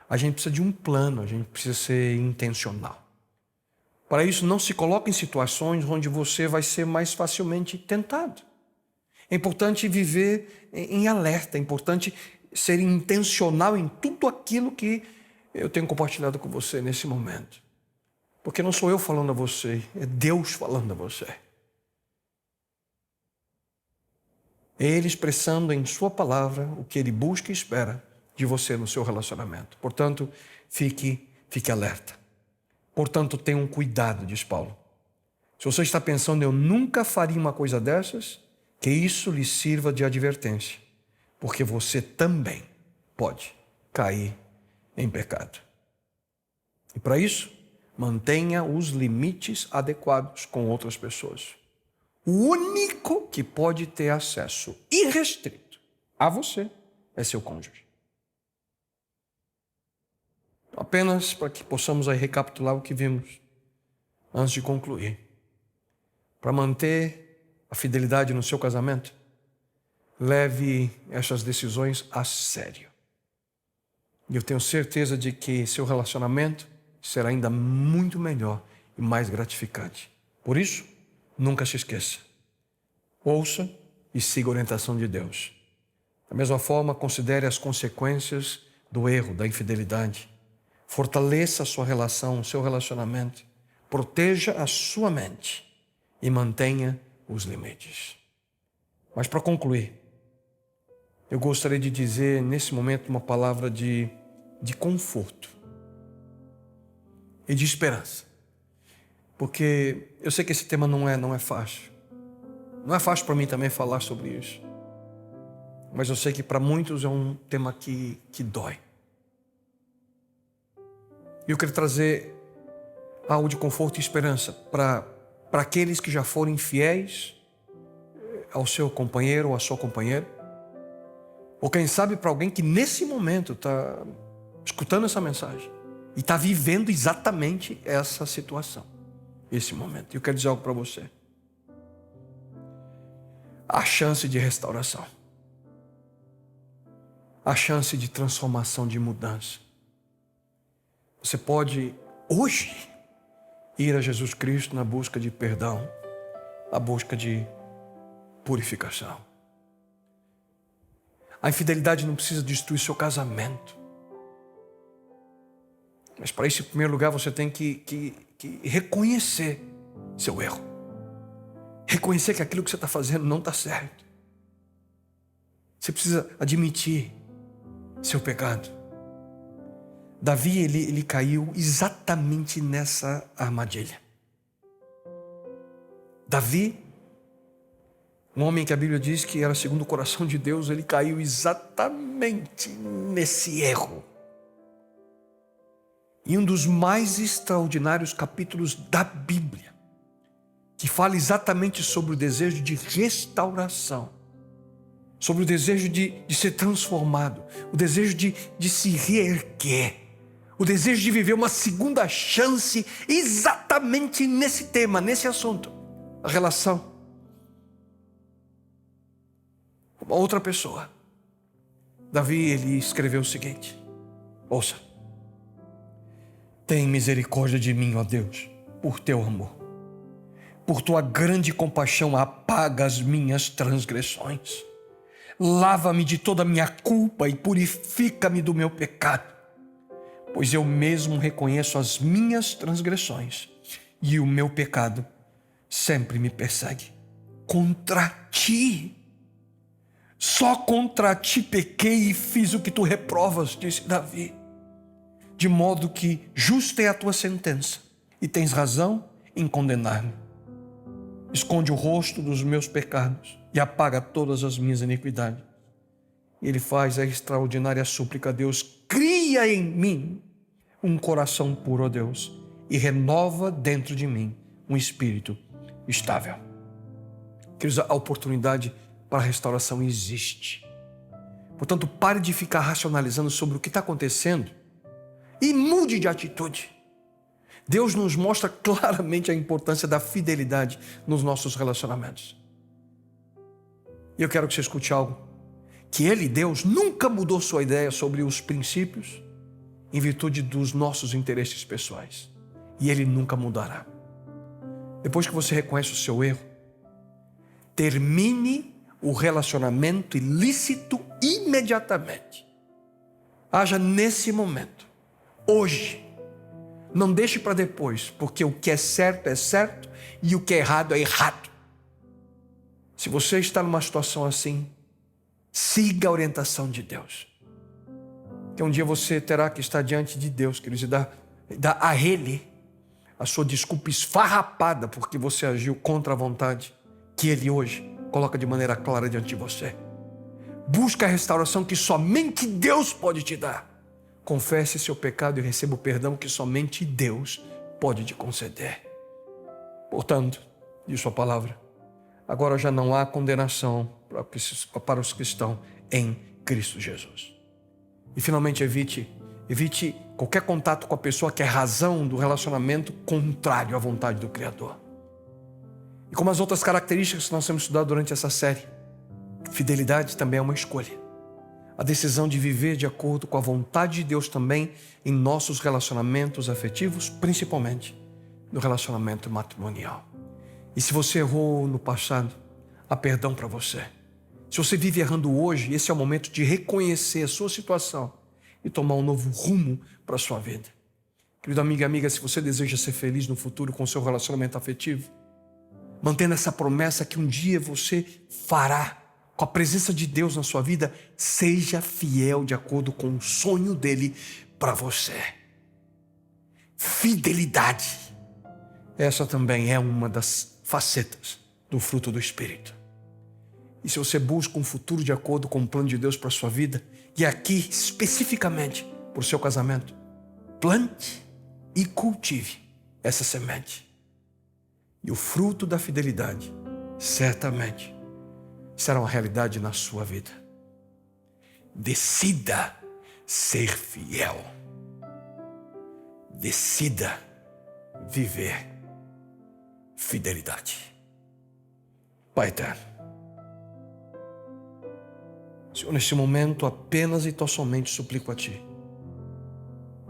A gente precisa de um plano, a gente precisa ser intencional. Para isso, não se coloque em situações onde você vai ser mais facilmente tentado. É importante viver em alerta, é importante ser intencional em tudo aquilo que eu tenho compartilhado com você nesse momento. Porque não sou eu falando a você, é Deus falando a você. É Ele expressando em sua palavra o que Ele busca e espera de você no seu relacionamento. Portanto, fique alerta. Portanto, tenha um cuidado, diz Paulo. Se você está pensando, eu nunca faria uma coisa dessas, que isso lhe sirva de advertência, porque você também pode cair em pecado. E para isso, mantenha os limites adequados com outras pessoas. O único que pode ter acesso irrestrito a você é seu cônjuge. Apenas para que possamos aí recapitular o que vimos antes de concluir. Para manter a fidelidade no seu casamento, leve essas decisões a sério. E eu tenho certeza de que seu relacionamento será ainda muito melhor e mais gratificante. Por isso, nunca se esqueça. Ouça e siga a orientação de Deus. Da mesma forma, considere as consequências do erro, da infidelidade. Fortaleça a sua relação, o seu relacionamento. Proteja a sua mente e mantenha os limites. Mas para concluir, eu gostaria de dizer nesse momento uma palavra de conforto e de esperança. Porque eu sei que esse tema não é fácil. Não é fácil para mim também falar sobre isso. Mas eu sei que para muitos é um tema que dói. E eu quero trazer algo de conforto e esperança para aqueles que já foram infiéis ao seu companheiro ou à sua companheira. Ou quem sabe para alguém que nesse momento está escutando essa mensagem e está vivendo exatamente essa situação, esse momento. E eu quero dizer algo para você. Há chance de restauração. Há chance de transformação, de mudança. Você pode, hoje, ir a Jesus Cristo na busca de perdão, na busca de purificação. A infidelidade não precisa destruir seu casamento. Mas para isso, em primeiro lugar, você tem que reconhecer seu erro. Reconhecer que aquilo que você está fazendo não está certo. Você precisa admitir seu pecado. Davi, ele caiu exatamente nessa armadilha. Davi, um homem que a Bíblia diz que era segundo o coração de Deus, ele caiu exatamente nesse erro. E um dos mais extraordinários capítulos da Bíblia, que fala exatamente sobre o desejo de restauração, sobre o desejo de ser transformado, o desejo de se reerguer, o desejo de viver uma segunda chance exatamente nesse tema, nesse assunto, a relação com uma outra pessoa. Davi, ele escreveu o seguinte, ouça: tem misericórdia de mim, ó Deus, por teu amor. Por tua grande compaixão, apaga as minhas transgressões. Lava-me de toda a minha culpa e purifica-me do meu pecado. Pois eu mesmo reconheço as minhas transgressões e o meu pecado sempre me persegue. Contra ti, só contra ti pequei e fiz o que tu reprovas, disse Davi. De modo que justa é a tua sentença e tens razão em condenar-me. Esconde o rosto dos meus pecados e apaga todas as minhas iniquidades. E ele faz a extraordinária súplica a Deus: cria em mim um coração puro, ó Deus, e renova dentro de mim um espírito estável. Queridos, a oportunidade para a restauração existe. Portanto, pare de ficar racionalizando sobre o que está acontecendo e mude de atitude. Deus nos mostra claramente a importância da fidelidade nos nossos relacionamentos. E eu quero que você escute algo, que Ele, Deus, nunca mudou sua ideia sobre os princípios em virtude dos nossos interesses pessoais. E Ele nunca mudará. Depois que você reconhece o seu erro, termine o relacionamento ilícito imediatamente. Haja nesse momento, hoje. Não deixe para depois, porque o que é certo e o que é errado. Se você está numa situação assim, siga a orientação de Deus. Que um dia você terá que estar diante de Deus, queridos, e dar a Ele a sua desculpa esfarrapada porque você agiu contra a vontade que Ele hoje coloca de maneira clara diante de você. Busca a restauração que somente Deus pode te dar. Confesse seu pecado e receba o perdão que somente Deus pode te conceder. Portanto, diz sua palavra, agora já não há condenação para os que estão em Cristo Jesus. E finalmente evite qualquer contato com a pessoa que é razão do relacionamento contrário à vontade do Criador. E como as outras características que nós temos estudado durante essa série, fidelidade também é uma escolha. A decisão de viver de acordo com a vontade de Deus também em nossos relacionamentos afetivos, principalmente no relacionamento matrimonial. E se você errou no passado, há perdão para você. Se você vive errando hoje, esse é o momento de reconhecer a sua situação e tomar um novo rumo para a sua vida. Querido amigo e amiga, se você deseja ser feliz no futuro com o seu relacionamento afetivo, mantendo essa promessa que um dia você fará, com a presença de Deus na sua vida, seja fiel de acordo com o sonho dele para você. Fidelidade. Essa também é uma das facetas do fruto do Espírito. E se você busca um futuro de acordo com o plano de Deus para a sua vida, e aqui especificamente para o seu casamento, plante e cultive essa semente. E o fruto da fidelidade, certamente, será uma realidade na sua vida. Decida ser fiel. Decida viver fidelidade. Pai eterno, Senhor, neste momento apenas e tão somente suplico a Ti.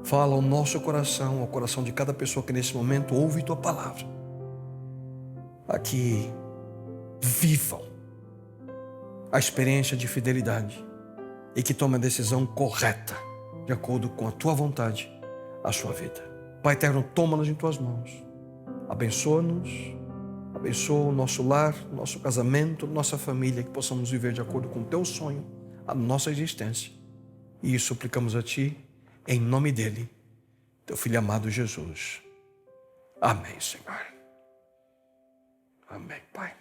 Fala ao nosso coração, ao coração de cada pessoa que nesse momento ouve Tua palavra, a que vivam a experiência de fidelidade e que tome a decisão correta, de acordo com a Tua vontade, a sua vida. Pai eterno, toma-nos em Tuas mãos. Abençoa-nos, abençoa o nosso lar, nosso casamento, nossa família, que possamos viver de acordo com o Teu sonho, a nossa existência. E isso suplicamos a Ti, em nome dEle, Teu Filho amado Jesus. Amém, Senhor. Amém, Pai.